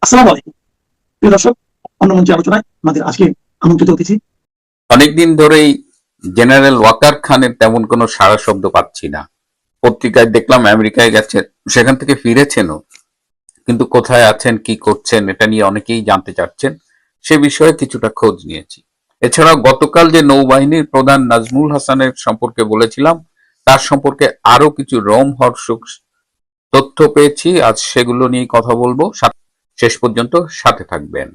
আসসালামু আলাইকুম প্রিয় দর্শক। অন্য মঞ্চে আলোচনায় আমাদের আজকে আমন্ত্রিত অতিথি। অনেকদিন ধরেই জেনারেল ওয়াকার খানের তেমন কোনো সাড়া শব্দ পাচ্ছি না। পত্রিকায় দেখলাম আমেরিকায় গেছেন, সেখান থেকে ফিরেছেনও, কিন্তু কোথায় আছেন, কি করছেন, এটা নিয়ে অনেকেই জানতে চাচ্ছেন। সে বিষয়ে কিছুটা খোঁজ নিয়েছি। এছাড়াও গতকাল যে নৌবাহিনীর প্রধান নাজমুল হাসানের সম্পর্কে বলেছিলাম, তার সম্পর্কে আরো কিছু রোমহর্ষক তথ্য পেয়েছি। আজ সেগুলো নিয়ে কথা বলবো। শেষ পর্যন্ত সাথে থাকবেন।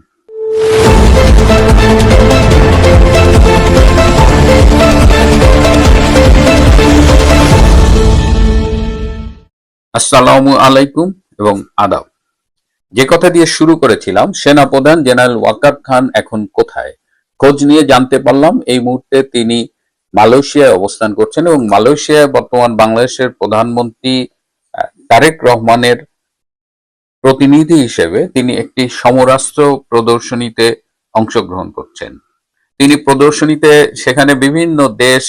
আসসালামু আলাইকুম এবং আদাব। যে কথা দিয়ে শুরু করেছিলাম, সেনাপ্রধান জেনারেল ওয়াকার খান এখন কোথায়, খোঁজ নিয়ে জানতে পারলাম এই মুহূর্তে তিনি মালয়েশিয়ায় অবস্থান করছেন এবং মালয়েশিয়ায় বর্তমান বাংলাদেশের প্রধানমন্ত্রী তারেক রহমানের প্রতিনিধি হিসেবে তিনি একটি সমরাস্ত্র প্রদর্শনীতে অংশগ্রহণ করছেন। তিনি প্রদর্শনীতে সেখানে বিভিন্ন দেশ,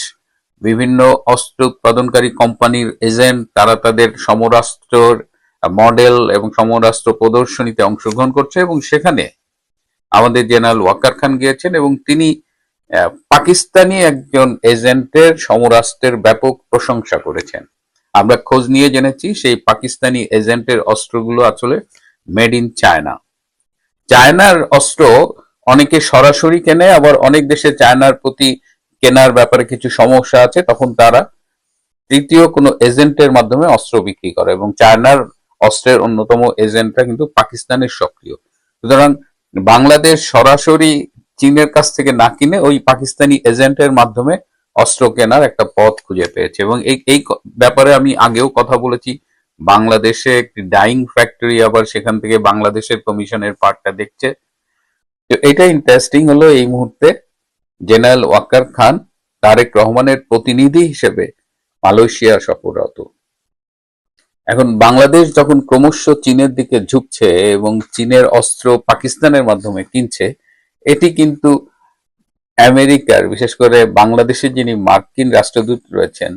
বিভিন্ন অস্ত্র উৎপাদনকারী কোম্পানির এজেন্ট, তারা তাদের সমরাস্ত্রের মডেল এবং সমরাস্ত্র প্রদর্শনীতে অংশগ্রহণ করছে এবং সেখানে আমাদের জেনারেল ওয়াকার খান গিয়েছেন এবং তিনি পাকিস্তানি একজন এজেন্টের সমরাস্ত্রের ব্যাপক প্রশংসা করেছেন। আমরা খোঁজ নিয়ে জেনেছি সেই পাকিস্তানি এজেন্টের অস্ত্রগুলো আসলে মেড ইন চায়না। চায়নার অস্ত্র অনেকে সরাসরি কেনে, আবার অনেক দেশে চায়নার প্রতি কেনার ব্যাপারে কিছু সমস্যা আছে, তখন তারা তৃতীয় কোনো এজেন্টের মাধ্যমে অস্ত্র বিক্রি করে এবং চায়নার অস্ত্রের অন্যতম এজেন্টরা কিন্তু পাকিস্তানের সক্রিয়। সুতরাং বাংলাদেশ সরাসরি চীনের কাছ থেকে না কিনে ওই পাকিস্তানি এজেন্টের মাধ্যমে অস্ত্র কেনার একটা পথ খুঁজে পেয়েছে এবং এই ব্যাপারে আমি আগেও কথা বলেছি। বাংলাদেশে একটি ডাইং ফ্যাক্টরি আবার সেখান থেকে বাংলাদেশের কমিশনের পার্টটা দেখছে। তো এটা ইন্টারেস্টিং হলো এই মুহূর্তে জেনারেল ওয়াকার খান তারেক রহমানের প্রতিনিধি হিসেবে মালয়েশিয়া সফররত। এখন বাংলাদেশ যখন ক্রমশ চীনের দিকে ঝুঁকছে এবং চীনের অস্ত্র পাকিস্তানের মাধ্যমে কিনছে, এটি কিন্তু আমেরিকার, বিশেষ করে বাংলাদেশের যিনি মার্কিন রাষ্ট্রদূত রয়েছেন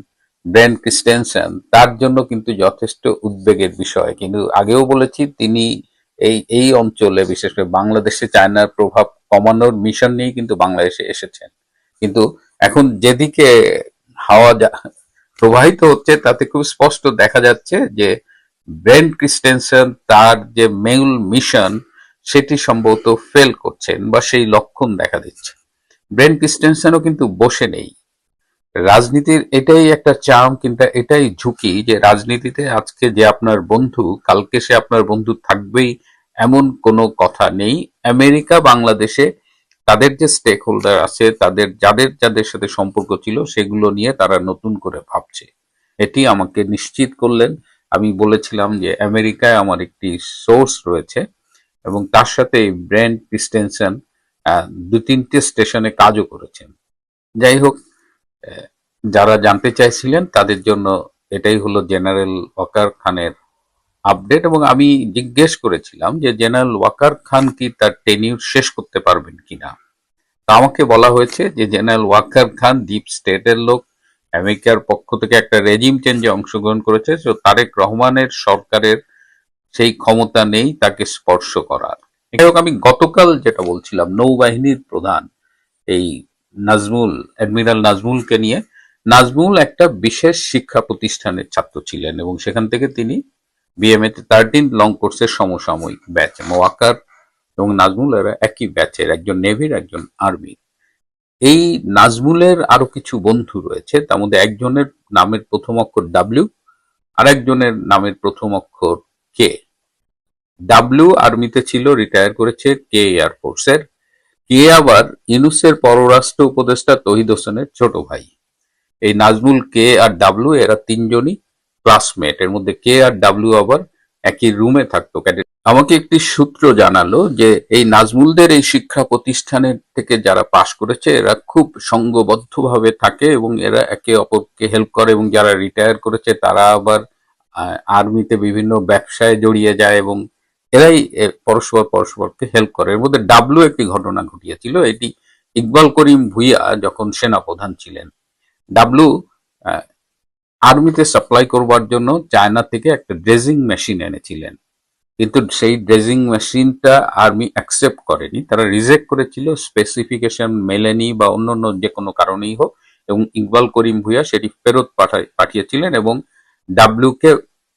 ব্রেন ক্রিস্টেনসেন, তার জন্য কিন্তু যথেষ্ট উদ্বেগের বিষয়। কিন্তু আগেও বলেছি তিনি এই অঞ্চলে, বিশেষ করে বাংলাদেশে চায়নার প্রভাব কমানোর মিশন নিয়ে কিন্তু বাংলাদেশে এসেছেন। কিন্তু এখন যেদিকে হাওয়া প্রবাহিত হচ্ছে তাতে খুব স্পষ্ট দেখা যাচ্ছে যে ব্রেন ক্রিস্টেনসেন তার যে মূল মিশন সেটি সম্ভবত ফেল করছেন বা সেই লক্ষণ দেখা দিচ্ছে। ব্রেন ক্রিস্টেনসেনও কিন্তু বসে নেই। রাজনীতির এটাই একটা চার্ম, কিন্তু এটাই ঝুঁকি যে রাজনীতিতে আজকে যে আপনার বন্ধু, কালকে সে আপনার বন্ধু থাকবেই এমন কোনো কথা নেই। আমেরিকা বাংলাদেশে তাদের যে স্টেক হোল্ডার আছে, তাদের যাদের যাদের সাথে সম্পর্ক ছিল সেগুলো নিয়ে তারা নতুন করে ভাবছে। এটি আমাকে নিশ্চিত করলেন। আমি বলেছিলাম যে আমেরিকায় আমার একটি সোর্স রয়েছে এবং তার সাথে ব্রেন ক্রিস্টেনসেন দু তিনটে স্টেশনে কাজও করেছেন। যাই হোক, যারা জানতে চাইছিলেন তাদের জন্য এটাই হলো জেনারেল ওয়াকার খানের আপডেট। এবং আমি জিজ্ঞেস করেছিলাম যে জেনারেল ওয়াকার খান কি তার টেনিউর শেষ করতে পারবেন কিনা। তা আমাকে বলা হয়েছে যে জেনারেল ওয়াকার খান ডিপ স্টেটের লোক, আমেরিকার পক্ষ থেকে একটা রেজিম চেঞ্জে অংশগ্রহণ করেছে, তো তারেক রহমানের সরকারের সেই ক্ষমতা নেই তাকে স্পর্শ করার। যাই হোক, আমি গতকাল যেটা বলছিলাম, নৌবাহিনীর প্রধান এই নাজমুল, অ্যাডমিরাল নাজমুলকে নিয়ে। নাজমুল একটা বিশেষ শিক্ষা প্রতিষ্ঠানের ছাত্র ছিলেন এবং সেখান থেকে তিনি বিএমএ 13 লং কোর্সের সমসাময়িক ব্যাচ। ওয়াকার এবং নাজমুল এরা একই ব্যাচের, একজন নেভির, একজন আর্মি। এই নাজমুলের আরো কিছু বন্ধু রয়েছে, তার মধ্যে একজনের নামের প্রথম অক্ষর ডাব্লিউ, আর একজনের নামের প্রথম অক্ষর কে। ডাব্লিউ আর্মিতে ছিল, রিটায়ার করেছে, কে এয়ারফোর্সের। কে আবার ইউনূসের পররাষ্ট্র উপদেষ্টা তৌহিদ হোসেনের ছোট ভাই। এই নাজমুল, কে আর ডাব্লিউ এরা তিনজনই ক্লাসমেট। এর মধ্যে কে আর ডাব্লিউ আবার একই রুমে থাকতো ক্যাডেট। আমাকে একটি সূত্র জানালো যে এই নাজমুলদের এই শিক্ষা প্রতিষ্ঠানের থেকে যারা পাশ করেছে এরা খুব সংঘবদ্ধভাবে থাকে এবং এরা একে অপরকে হেল্প করে, এবং যারা রিটায়ার করেছে তারা আবার আর্মিতে বিভিন্ন ব্যবসায় জড়িয়ে যায় এবং এরাই পরস্পরকে হেল্প করে। এর মধ্যে ডাব্লিউ একটি ঘটনা ঘটিয়েছিল। এটি ইকবাল করিম ভুইয়া যখন সেনাপ্রধান ছিলেন, ডাব্লিউ আর্মিতে সাপ্লাই করবার জন্য চায়না থেকে একটা ড্রেজিং মেশিন এনেছিলেন। কিন্তু সেই ড্রেজিং মেশিনটা আর্মি অ্যাকসেপ্ট করেনি, তারা রিজেক্ট করেছিল, স্পেসিফিকেশন মেলেনি বা অন্যান্য যে কোনো কারণেই হোক, এবং ইকবাল করিম ভুঁইয়া সেটি ফেরত পাঠিয়েছিলেন এবং ডাব্লিউকে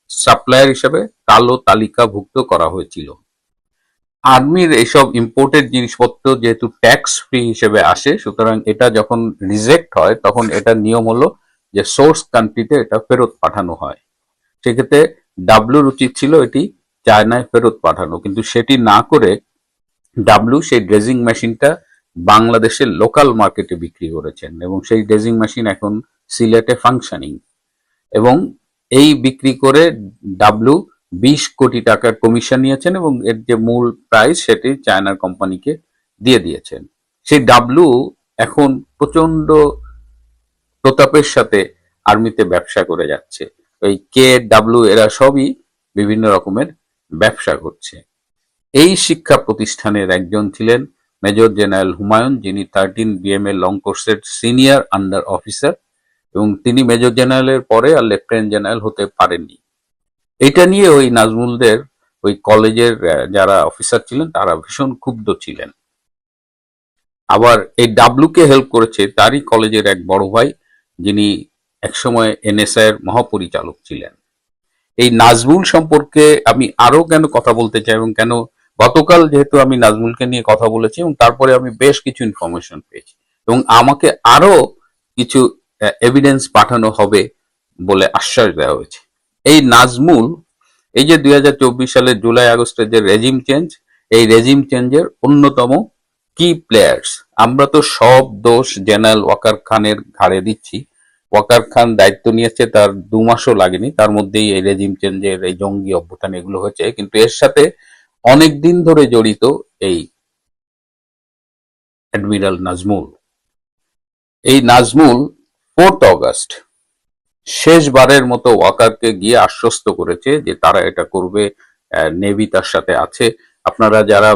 সাপ্লায়ার হিসেবে কালো তালিকাভুক্ত করা হয়েছিল। আর্মির এইসব ইম্পোর্টেড জিনিসপত্র যেহেতু ট্যাক্স ফ্রি হিসেবে আসে, সুতরাং এটা যখন রিজেক্ট হয় তখন এটা নিয়ম হলো যে সোর্স কান্ট্রিতে এটা ফেরত পাঠানো হয়। সেক্ষেত্রে ডাব্লিউর উচিত ছিল এটি চায়নায় ফেরত পাঠানো, কিন্তু সেটি না করে ডাব্লিউ সেই ড্রেজিং মেশিনটা বাংলাদেশের লোকাল মার্কেটে বিক্রি করেছেন এবং সেই ড্রেজিং মেশিন এখন সিলেটে ফাংশনিং, এবং এই বিক্রি করে ডাব্লিউ 20 কোটি টাকার কমিশন নিয়েছেন এবং এর যে মূল প্রাইস সেটি চায়নার কোম্পানিকে দিয়ে দিয়েছেন। সেই ডাব্লিউ এখন প্রচন্ড প্রতাপের সাথে আর্মিতে ব্যবসা করে যাচ্ছে। ওই কে ডাব্লিউ এরা সবই বিভিন্ন রকমের ব্যবসা করছে। এই শিক্ষা প্রতিষ্ঠানের একজন ছিলেন মেজর জেনারেল হুমায়ুন, যিনি 13 বিএমএ লং কোর্সের সিনিয়র আন্ডার অফিসার, এবং তিনি মেজর জেনারেলের পরে আর লেফটেন্যান্ট জেনারেল হতে পারেননি। এটা নিয়ে ওই নাজমুলদের ওই কলেজের যারা অফিসার ছিলেন তারা ভীষণ ক্ষুব্ধ ছিলেন। আবার এই ডাব্লুকে হেল্প করেছে তারই কলেজের এক বড় ভাই, যিনি একসময় এনএসআই এর মহাপরিচালক ছিলেন। এই নাজমুল সম্পর্কে আমি আরো কেন কথা বলতে চাই এবং কেন গতকাল যেহেতু আমি নাজমুলকে নিয়ে কথা বলেছি এবং তারপরে আমি বেশ কিছু ইনফরমেশন পেয়েছি এবং আমাকে আরো কিছু এভিডেন্স পাঠানো হবে বলে আশ্বাস দেওয়া হয়েছে। এই নাজমুল এই যে 2024 সালের জুলাই আগস্টের যে রেজিম চেঞ্জ, এই রেজিম চেঞ্জের অন্যতম কি প্লেয়ার্স। আমরা তো সব দোষ জেনারেল ওয়াকার খানের ঘাড়ে দিচ্ছি। ওয়াকার খান দায়িত্ব নিয়েছে, তার 2 মাসও লাগেনি, তার মধ্যেই এই রেজিম চেঞ্জের এই জঙ্গি অভ্যুত্থান এগুলো হয়েছে, কিন্তু এর সাথে অনেক দিন ধরে জড়িত এই অ্যাডমিরাল নাজমুল। এই নাজমুল 4 অগস্ট শেষবারের মতো ওয়াকারকে গিয়ে আশ্বস্ত করেছে যে তারা এটা করবে, নেভি তার সাথে আছে। আপনারা যারা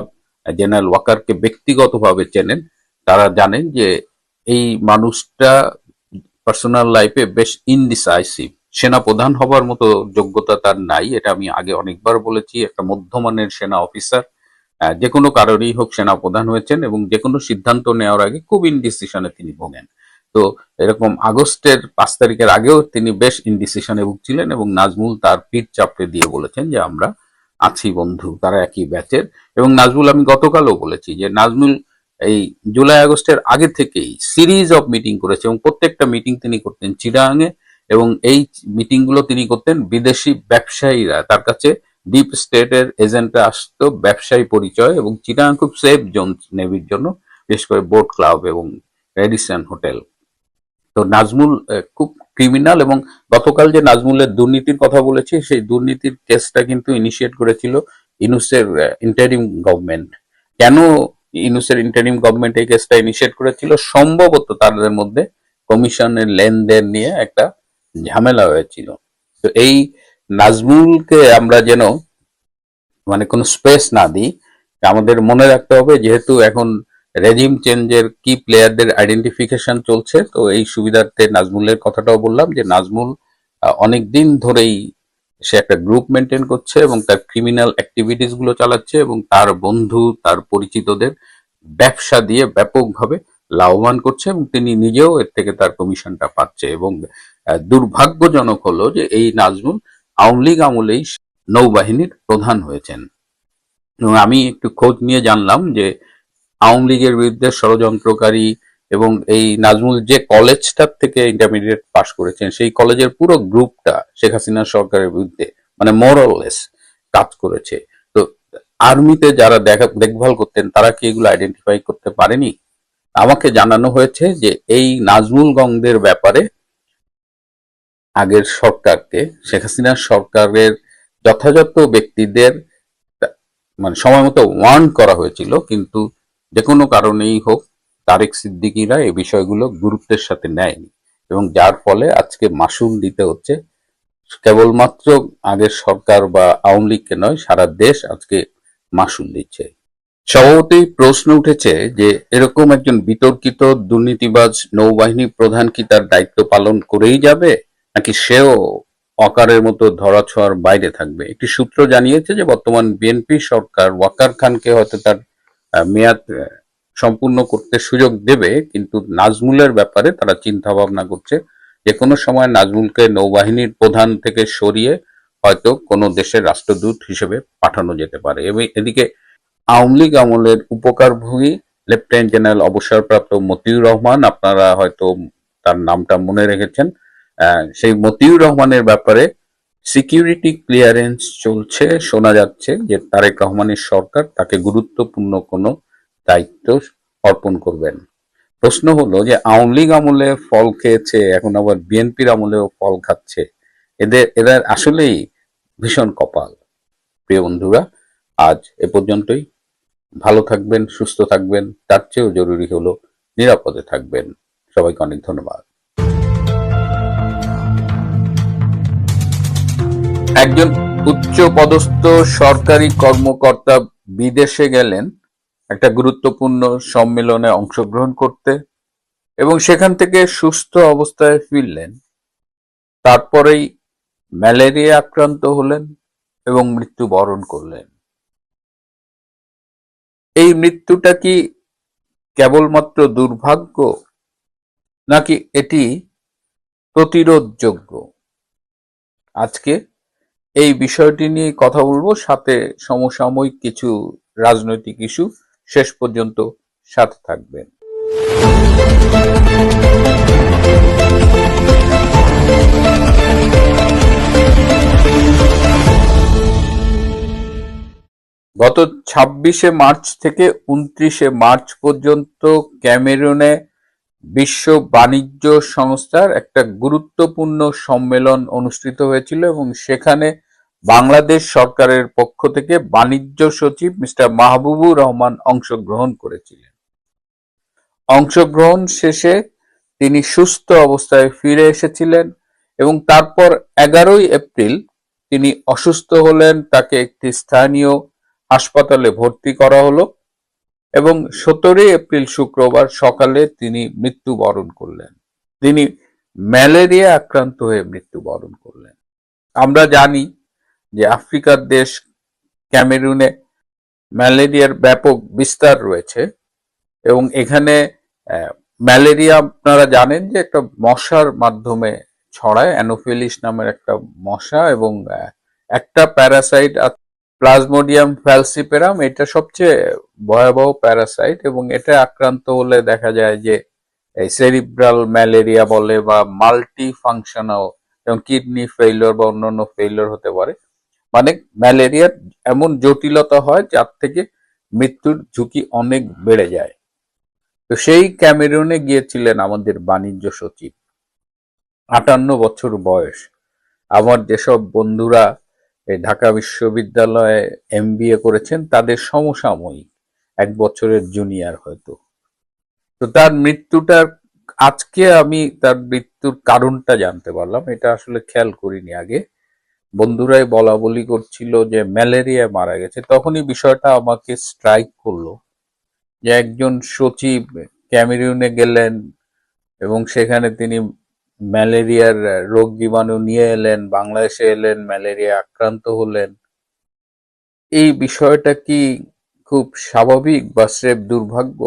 জেনারেল ওয়াকারকে ব্যক্তিগতভাবে চেনেন তারা জানেন যে এই মানুষটা পার্সোনাল লাইফে বেশ ইনডিসাইসিভ। সেনাপ্রধান হবার মতো যোগ্যতা তার নাই, এটা আমি আগে অনেকবার বলেছি। একটা মধ্যমানের সেনা অফিসার, যে কোনো কারণেই হোক সেনাপ্রধান হয়েছেন এবং যে কোনো সিদ্ধান্ত নেওয়ার আগে খুব ইনডিসিশনে তিনি ভোগেন। তো এরকম আগস্টের 5 তারিখের আগেও তিনি বেশ ইনডিসিশনে ভুগছিলেন এবং নাজমুল তার পিঠ চাপড়ে দিয়ে বলেছেন যে আমরা আছি বন্ধু, তারা একই ব্যাচের। এবং নাজমুল, আমি গতকালও বলেছি যে নাজমুল এই জুলাই আগস্টের আগে থেকেই সিরিজ অফ মিটিং করেছে এবং প্রত্যেকটা মিটিং তিনি করতেন চিটাগাঙে, এবং এই মিটিং গুলো তিনি করতেন বিদেশি ব্যবসায়ীরা তার কাছে ডিপ স্টেটের এজেন্টরা আসতো ব্যবসায়ী পরিচয়, এবং চিটাগাং খুব সেফ জোন নেভির জন্য, বিশেষ করে বোট ক্লাব এবং রেডিসন হোটেল। তো নাজমুল খুব ক্রিমিনাল, এবং গতকাল যে নাজমুলের দুর্নীতির কথা বলেছি সেই দুর্নীতির কেসটা কিন্তু ইনিশিয়েট করেছিল ইউনূসের ইন্টারিম গভর্নমেন্ট। কেন ইউনূসের ইন্টারিম গভর্নমেন্ট এই কেসটা ইনিশিয়েট করেছিল? সম্ভবত তাদের মধ্যে কমিশনের লেনদেন নিয়ে একটা ঝামেলা হয়েছিল। তো এই নাজমুলকে আমরা যেন মানে কোনো স্পেস না দিই। আমাদের মনে রাখতে হবে যেহেতু এখন রেজিম চেঞ্জের কি প্লেয়ারদের আইডেন্টিফিকেশন চলছে, তো এই সুবিধার্থে নাজমুলের কথাটাও বললাম যে নাজমুল অনেক দিন ধরেই সে একটা গ্রুপ মেনটেন করছে এবং তার ক্রিমিনাল অ্যাক্টিভিটিস গুলো চালাচ্ছে এবং তার বন্ধু তার পরিচিতদের ব্যবসা দিয়ে ব্যাপকভাবে লাভবান করছে এবং তিনি নিজেও এর থেকে তার কমিশনটা পাচ্ছে। এবং দুর্ভাগ্যজনক হলো যে এই নাজমুল আওয়ামী লীগ আমলেই নৌবাহিনীর প্রধান হয়েছেন। এবং আমি একটু খোঁজ নিয়ে জানলাম যে আওয়ামী লীগের বিরুদ্ধে ষড়যন্ত্রকারী, এবং এই নাজমুল যে কলেজটার থেকে ইন্টারমিডিয়েট পাশ করেছেন সেই কলেজের পুরো গ্রুপটা শেখ হাসিনা সরকারের বিরুদ্ধে মানে মোরলেস কাজ করেছে। তো আর্মিতে যারা দেখভাল করতেন তারা কি এগুলো আইডেন্টিফাই করতে পারেনি? আমাকে জানানো হয়েছে যে এই নাজমুল গংদের ব্যাপারে আগের সরকারকে, শেখ হাসিনা সরকারের যথাযথ ব্যক্তিদের মানে সময় মতো ওয়ার্ন করা হয়েছিল, কিন্তু যে কোনো কারণেই হোক তারেক সিদ্দিকীরা এই বিষয়গুলো গুরুত্বের সাথে নেয়নি এবং যার ফলে আজকে মাসুল দিতে হচ্ছে কেবলমাত্র আগের সরকার বা আওয়ামী লীগকে নয়, সারা দেশ আজকে মাসুল দিচ্ছে। স্বভাবতই প্রশ্ন উঠেছে যে এরকম একজন বিতর্কিত দুর্নীতিবাজ নৌবাহিনী প্রধান কি তার দায়িত্ব পালন করেই যাবে, নাকি সেও ওয়াকারের মতো ধরাছোঁয়ার বাইরে থাকবে। একটি সূত্র জানিয়েছে যে বর্তমান বিএনপি সরকার ওয়াকার খানকে হয়তো তার মেয়াদ সম্পূর্ণ করতে সুযোগ দেবে, কিন্তু নাজমুলের ব্যাপারে তারা চিন্তা ভাবনা করছে যে কোনো সময় নাজমুলকে নৌবাহিনীর প্রধান থেকে সরিয়ে হয়তো কোনো দেশের রাষ্ট্রদূত হিসেবে পাঠানো যেতে পারে। এবং এদিকে আওয়ামী লীগ আমলের উপকারভোগী লেফটেন্যান্ট জেনারেল অবসরপ্রাপ্ত মতিউর রহমান, আপনারা হয়তো তার নামটা মনে রেখেছেন, সেই মতিউর রহমানের ব্যাপারে সিকিউরিটি ক্লিয়ারেন্স চলছে। শোনা যাচ্ছে যে তারেক রহমানের সরকার তাকে গুরুত্বপূর্ণ কোনো দায়িত্ব অর্পণ করবেন। প্রশ্ন হলো যে আওয়ামী লীগ আমলে ফল খেয়েছে, এখন আবার বিএনপির আমলেও ফল খাচ্ছে, এরা আসলেই ভীষণ কপাল। প্রিয় বন্ধুরা, আজ এ পর্যন্তই। ভালো থাকবেন, সুস্থ থাকবেন, তার চেয়েও জরুরি হলো নিরাপদে থাকবেন। সবাইকে অনেক ধন্যবাদ। একজন উচ্চ পদস্থ সরকারি কর্মকর্তা বিদেশে গেলেন একটা গুরুত্বপূর্ণ সম্মেলনে অংশগ্রহণ করতে এবং সেখান থেকে সুস্থ অবস্থায় ফিরলেন। তারপরেই ম্যালেরিয়া আক্রান্ত হলেন এবং মৃত্যুবরণ করলেন। এই মৃত্যুটা কি কেবলমাত্র দুর্ভাগ্য, নাকি এটি প্রতিরোধযোগ্য? আজকে এই বিষয়টি নিয়ে কথা বলবো, সাথে সমসাময়িক কিছু রাজনৈতিক ইস্যু। শেষ পর্যন্ত সাথে থাকবেন। গত ২৬শে মার্চ থেকে ২৯শে মার্চ পর্যন্ত ক্যামেরুনে বিশ্ব বাণিজ্য সংস্থার একটা গুরুত্বপূর্ণ সম্মেলন অনুষ্ঠিত হয়েছিল এবং সেখানে বাংলাদেশ সরকারের পক্ষ থেকে বাণিজ্য সচিব মিস্টার মাহবুবুর রহমান অংশগ্রহণ করেছিলেন। অংশগ্রহণ শেষে তিনি সুস্থ অবস্থায় ফিরে এসেছিলেন এবং তারপর ১১ই এপ্রিল তিনি অসুস্থ হলেন, তাকে একটি স্থানীয় হাসপাতালে ভর্তি করা হলো এবং ১৭ই এপ্রিল শুক্রবার সকালে তিনি মৃত্যুবরণ করলেন। তিনি ম্যালেরিয়া আক্রান্ত হয়ে মৃত্যুবরণ করলেন। আমরা জানি যে আফ্রিকার দেশ ক্যামেরুনে ম্যালেরিয়ার ব্যাপক বিস্তার রয়েছে এবং এখানে ম্যালেরিয়া আপনারা জানেন যে একটা মশার মাধ্যমে ছড়ায়, অ্যানোফিলিস নামের একটা মশা, এবং একটা প্যারাসাইট প্লাজমোডিয়াম ফ্যালসিপেরাম, এটা সবচেয়ে ভয়াবহ প্যারাসাইট এবং এটা আক্রান্ত হলে দেখা যায় যে এই সেরিব্রাল ম্যালেরিয়া বলে বা মাল্টি ফাংশনাল, যেমন কিডনি ফেইলিওর বা অন্যান্য ফেইলিওর হতে পারে। মানে ম্যালেরিয়ার এমন জটিলতা হয় যার থেকে মৃত্যুর ঝুঁকি অনেক বেড়ে যায়। তো সেই ক্যামেরুনে গিয়েছিলেন আমাদের বাণিজ্য সচিব, ৫৮ বছর বয়স। আমার যেসব বন্ধুরা এই ঢাকা বিশ্ববিদ্যালয়ে MBA করেছেন তাদের সমসাময়িক, ১ বছরের জুনিয়র হয়তো। তো তার মৃত্যুটার, আজকে আমি তার মৃত্যুর কারণটা জানতে পারলাম, এটা আসলে খেয়াল করিনি আগে। বন্ধুরাই বলা বলি করছিল যে ম্যালেরিয়া মারা গেছে, তখনই বিষয়টা আমাকে স্ট্রাইক করলো যে একজন সচিব ক্যামেরুনে গেলেন এবং সেখানে তিনি ম্যালেরিয়ার রোগ জীবাণু নিয়ে এলেন, বাংলাদেশে এলেন, ম্যালেরিয়া আক্রান্ত হলেন। এই বিষয়টা কি খুব স্বাভাবিক বা স্রেফ দুর্ভাগ্য?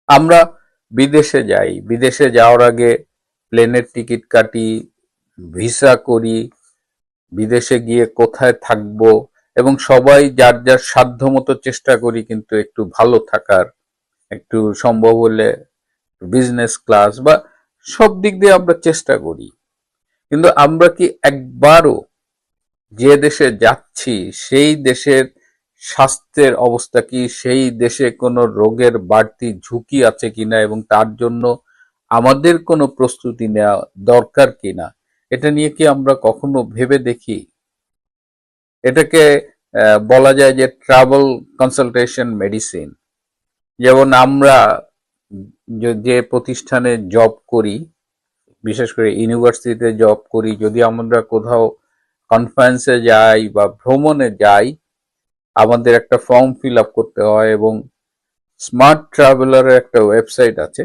আমরা বিদেশে যাই, বিদেশে যাওয়ার আগে প্লেনের টিকিট কাটি, ভিসা করি, বিদেশে গিয়ে কোথায় থাকবো এবং সবাই যার যার সাধ্য মতো চেষ্টা করি কিন্তু একটু ভালো থাকার, একটু সম্ভব হলে বিজনেস ক্লাস বা সব দিক দিয়ে আমরা চেষ্টা করি। কিন্তু আমরা কি একবারও যে দেশে যাচ্ছি সেই দেশের স্বাস্থ্যের অবস্থা কি, সেই দেশে কোনো রোগের বাড়তি ঝুঁকি আছে কিনা এবং তার জন্য আমাদের কোনো প্রস্তুতি নেওয়া দরকার কিনা, এটা নিয়ে কি আমরা কখনো ভেবে দেখি? এটাকে বলা যায় যে ট্রাভেল কনসালটেশন মেডিসিন। যেমন আমরা যে প্রতিষ্ঠানে জব করি, বিশেষ করে ইউনিভার্সিটিতে জব করি, যদি আমরা কোথাও কনফারেন্সে যাই বা ভ্রমণে যাই, আমাদের একটা ফর্ম ফিল আপ করতে হয় এবং স্মার্ট ট্রাভেলারের একটা ওয়েবসাইট আছে,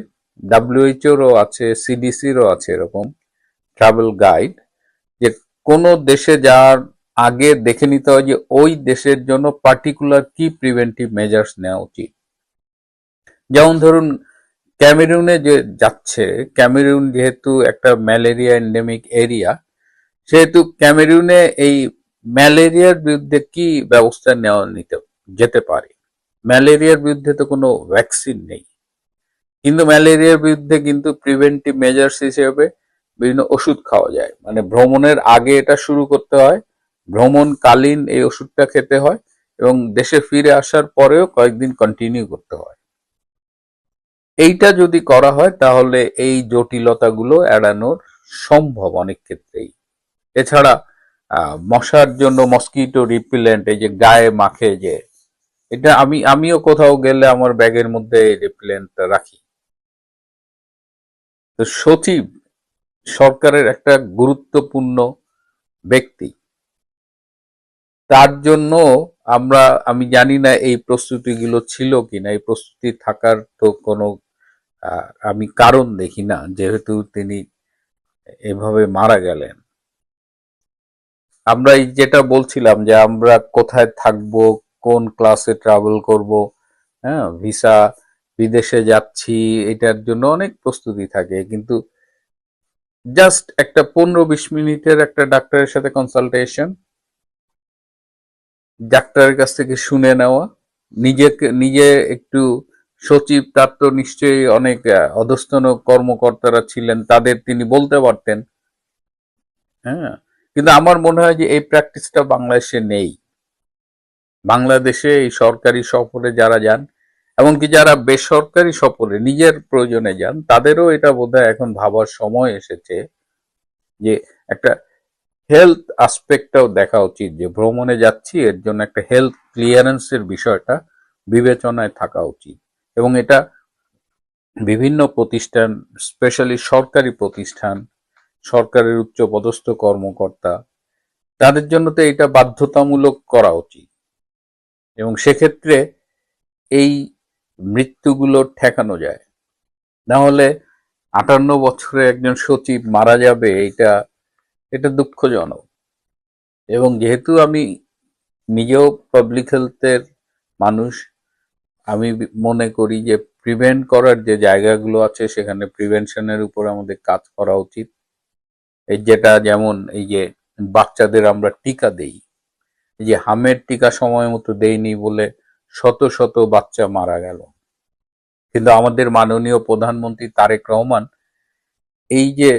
WHO-রও আছে, CDC-রও আছে এরকম ট্রাভেল গাইড। কোন দেশে যাওয়ার আগে দেখে নিতে হয় যে ওই দেশের জন্য পার্টিকুলার কি প্রিভেন্টিভ মেজার্স নেওয়া উচিত। যেমন ধরুন ক্যামেরুনে যে যাচ্ছে, ক্যামেরুন যেহেতু একটা ম্যালেরিয়া এন্ডেমিক এরিয়া, সেহেতু ক্যামেরুনে এই ম্যালেরিয়ার বিরুদ্ধে কি ব্যবস্থা নিতে যেতে পারে। ম্যালেরিয়ার বিরুদ্ধে তো কোনো ভ্যাকসিন নেই, কিন্তু ম্যালেরিয়ার বিরুদ্ধে কিন্তু প্রিভেন্টিভ মেজার্স হিসেবে বিভিন্ন ওষুধ খাওয়া যায়। মানে ভ্রমণের আগে এটা শুরু করতে হয়, ভ্রমণকালীন এই ওষুধটা খেতে হয়, এবং দেশে ফিরে আসার পরেও কয়েকদিন কন্টিনিউ করতে হয়। এইটা যদি করা হয় তাহলে এই জটিলতাগুলো এড়ানোর সম্ভব অনেক ক্ষেত্রেই। এছাড়া মশার জন্য মসকিটো রিপিলেন্ট, এই যে গায়ে মাখে, যে এটা আমিও কোথাও গেলে আমার ব্যাগের মধ্যে এই রিপিলেন্টটা রাখি। তো সচিব সরকারের একটা গুরুত্বপূর্ণ ব্যক্তি, তার জন্য আমি জানি না এই প্রস্তুতিগুলো ছিল কিনা। এই প্রস্তুতি থাকার তো কোনো আমি কারণ দেখি না, যেহেতু তিনি এভাবে মারা গেলেন। আমরা এই যেটা বলছিলাম যে আমরা কোথায় থাকবো, কোন ক্লাসে ট্রাভেল করব, হ্যাঁ, ভিসা, বিদেশে যাচ্ছি, এটার জন্য অনেক প্রস্তুতি থাকে, কিন্তু জাস্ট একটা 15-20 মিনিটের একটা ডাক্তারের সাথে কনসালটেশন, ডাক্তারের কাছ থেকে শুনে নেওয়া, নিজে একটু সচিব, তার তো নিশ্চয়ই অনেক অধস্তন কর্মকর্তারা ছিলেন, তাদের তিনি বলতে পারতেন। হ্যাঁ, কিন্তু আমার মনে হয় যে এই প্র্যাকটিসটা বাংলাদেশে নেই। বাংলাদেশে এই সরকারি সফরে যারা যান, এমনকি যারা বেসরকারি সফরে নিজের প্রয়োজনে যান, তাদেরও এটা বোধহয় এখন ভাবার সময় এসেছে যে একটা হেলথ আসপেক্টটাও দেখা উচিত, যে ভ্রমণে যাচ্ছি এর জন্য একটা হেলথ ক্লিয়ারেন্সের বিষয়টা বিবেচনায় থাকা উচিত। এবং এটা বিভিন্ন প্রতিষ্ঠান, স্পেশালি সরকারি প্রতিষ্ঠান, সরকারের উচ্চপদস্থ কর্মকর্তা, তাদের জন্য তো এটা বাধ্যতামূলক করা উচিত। এবং সেক্ষেত্রে এই মৃত্যুগুলো ঠেকানো যায়। না হলে 58 বছরে একজন সচিব মারা যাবে, এটা দুঃখজনক। এবং যেহেতু আমি নিজেও পাবলিক হেলথের মানুষ, আমি মনে করি যে প্রিভেন্ট করার যে জায়গাগুলো আছে সেখানে প্রিভেনশনের উপর আমাদের কাজ করা উচিত। এই যেমন এই যে বাচ্চাদের আমরা টিকা দেই, এই যে হামের টিকা সময় মতো দেইনি বলে শত শত বাচ্চা মারা গেল, কিন্তু আমাদের মাননীয় প্রধানমন্ত্রী তারেক রহমান এই যে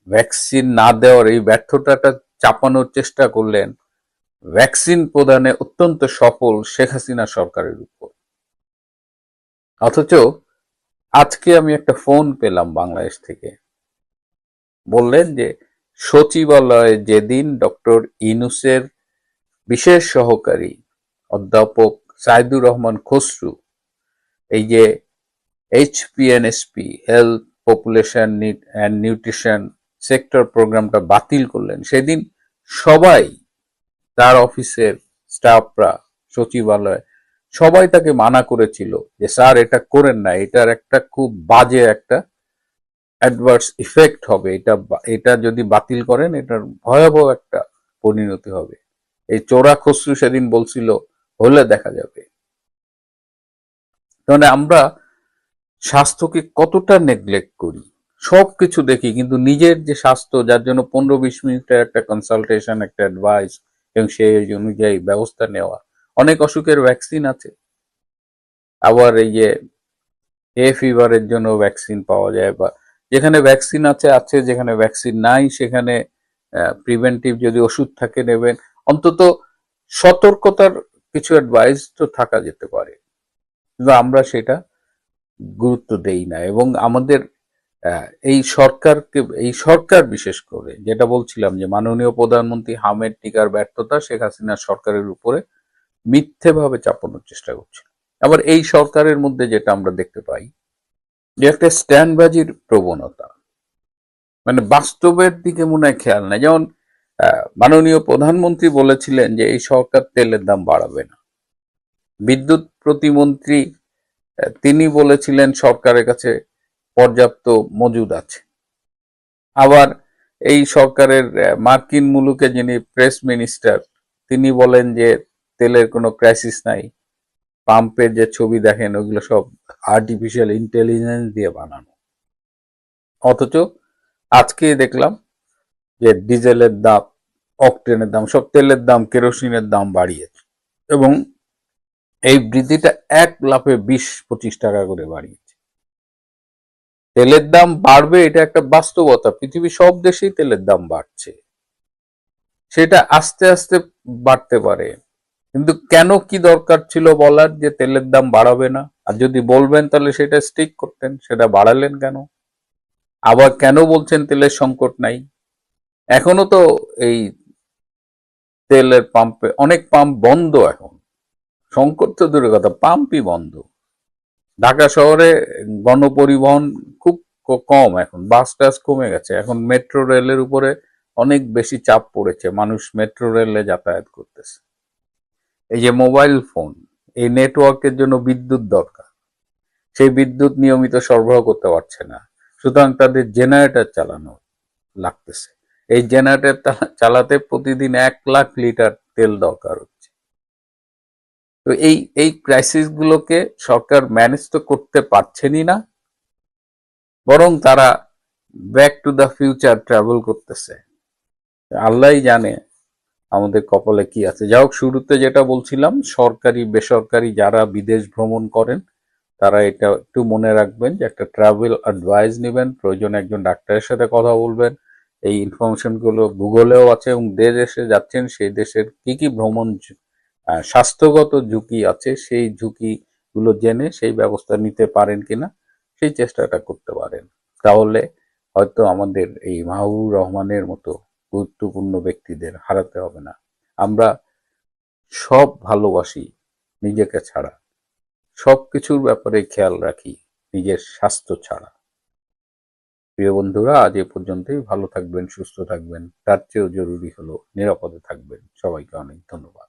ভ্যাকসিন না দেওয়ার এই ব্যর্থতাটা চাপানোর চেষ্টা করলেন ভ্যাকসিন প্রদানে অত্যন্ত সফল শেখ হাসিনা সরকারের উপর। অথচ আজকে আমি একটা ফোন পেলাম বাংলাদেশ থেকে, বললেন যে সচিবালয়ে যেদিন ডক্টর ইউনূসের বিশেষ সহকারী অধ্যাপক সাইদুর রহমান খসরু এই যে HPNSP, health population and nutrition sector প্রোগ্রামটা বাতিল করলেন, সেদিন সবাই, তার অফিসের স্টাফরা, সচিবালয় সবাই তাকে মানা করেছিল যে স্যার এটা করেন না, এটার একটা খুব বাজে একটা অ্যাডভার্স ইফেক্ট হবে, এটা যদি বাতিল করেন এটার ভয়াবহ একটা পরিণতি হবে। এই চোরা খসরু সেদিন বলছিল হলে দেখা যাবে। মানে আমরা স্বাস্থ্যকে কতটা নেগলেক্ট করি, সবকিছু দেখি, কিন্তু নিজের যে স্বাস্থ্য, যার জন্য 15-20 মিনিটের একটা কনসালটেশন, একটা অ্যাডভাইস এবং সেই অনুযায়ী ব্যবস্থা নেওয়া। অনেক অসুখের ভ্যাকসিন আছে, আবার এই যে ফিভারের জন্য ভ্যাকসিন পাওয়া যায়, বা যেখানে ভ্যাকসিন আছে, যেখানে ভ্যাকসিন নাই সেখানে প্রিভেন্টিভ যদি ওষুধ থাকে নেবেন। অন্তত সতর্কতার কিছু অ্যাডভাইস তো থাকা যেতে পারে, কিন্তু আমরা সেটা গুরুত্ব দেই না। এবং আমাদের এই সরকার বিশেষ করে, যেটা বলছিলাম যে মাননীয় প্রধানমন্ত্রী হামের টিকার ব্যর্থতা শেখ হাসিনা সরকারের উপরে মিথ্যেভাবে চাপানোর চেষ্টা করছে। আবার এই সরকারের মধ্যে যেটা আমরা দেখতে পাই যে একটা স্ট্যান্ডবাজির প্রবণতা, মানে বাস্তবের দিকে মনে হয় খেয়াল নাই। যেমন মাননীয় প্রধানমন্ত্রী বলেছিলেন যে এই সরকার তেলের দাম বাড়াবে না। বিদ্যুৎ প্রতিমন্ত্রী তিনি বলেছিলেন সরকারের কাছে পর্যাপ্ত মজুদ আছে। আবার এই সরকারের মার্কিন মুলুকে যিনি প্রেস মিনিস্টার, তিনি বলেন যে তেলের কোনো ক্রাইসিস নাই, পাম্পের যে ছবি দেখেন ওগুলো সব আর্টিফিশিয়াল ইন্টেলিজেন্স দিয়ে বানানো। অথচ আজকে দেখলাম যে ডিজেলের দাম, অকটেনের দাম, সব তেলের দাম, কেরোসিনের দাম বাড়িয়েছে এবং এই বৃদ্ধিটা এক লাফে 20-25 টাকা করে বাড়িয়েছে। তেলের দাম বাড়বে এটা একটা বাস্তবতা, পৃথিবীর সব দেশেই তেলের দাম বাড়ছে, সেটা আস্তে আস্তে বাড়তে পারে, কিন্তু কেন কি দরকার ছিল বলার যে তেলের দাম বাড়াবে না? আর যদি বলবেন তাহলে সেটা স্টিক করতেন, সেটা বাড়ালেন কেন? আবার কেন বলছেন তেলের সংকট নাই? এখনো তো এই তেলের পাম্পে অনেক পাম্প বন্ধ, এখন সংকট তো দূরের কথা, পাম্পই বন্ধ। ঢাকা শহরে গণপরিবহন খুব কম, এখন বাস টাস কমে গেছে, এখন মেট্রো রেলের উপরে অনেক বেশি চাপ পড়েছে, মানুষ মেট্রো রেলে যাতায়াত করতেছে। এই যে মোবাইল ফোন, এই নেটওয়ার্কের জন্য বিদ্যুৎ দরকার, সেই বিদ্যুৎ নিয়মিত সরবরাহ করতে পারছে না, সুতরাং তাদের জেনারেটর চালানো লাগতেছে। এই জেনারেটর চালাতে প্রতিদিন 1 লাখ লিটার তেল দরকার হচ্ছে। তো এই ক্রাইসিস গুলোকে সরকার ম্যানেজ তো করতে পারছেনই না, বরং তারা back to the future travel করতেছে। আল্লাহই জানে আমাদের কপালে কি আছে। যাই হোক, শুরুতে যেটা বলছিলাম, সরকারি বেসরকারি যারা বিদেশ ভ্রমণ করেন তারা এটা একটু মনে রাখবেন যে একটা ট্রাভেল অ্যাডভাইস নেবেন, প্রয়োজনে একজন ডাক্তারের সাথে কথা বলবেন। এই ইনফরমেশন গুলো গুগলেও আছে, এবং যে দেশে যাচ্ছেন সেই দেশের কি কি ভ্রমণ স্বাস্থ্যগত ঝুঁকি আছে সেই ঝুঁকিগুলো জেনে সেই ব্যবস্থা নিতে পারেন কিনা সেই চেষ্টাটা করতে পারেন। তাহলে হয়তো আমাদের এই মাহবুবুর রহমানের মতো গুরুত্বপূর্ণ ব্যক্তিদের হারাতে হবে না। আমরা সব ভালোবাসি নিজেকে ছাড়া, সবকিছুর ব্যাপারে খেয়াল রাখি নিজের স্বাস্থ্য ছাড়া। প্রিয় বন্ধুরা, আজ এ পর্যন্তই। ভালো থাকবেন, সুস্থ থাকবেন, তার চেয়েও জরুরি হলো নিরাপদে থাকবেন। সবাইকে অনেক ধন্যবাদ।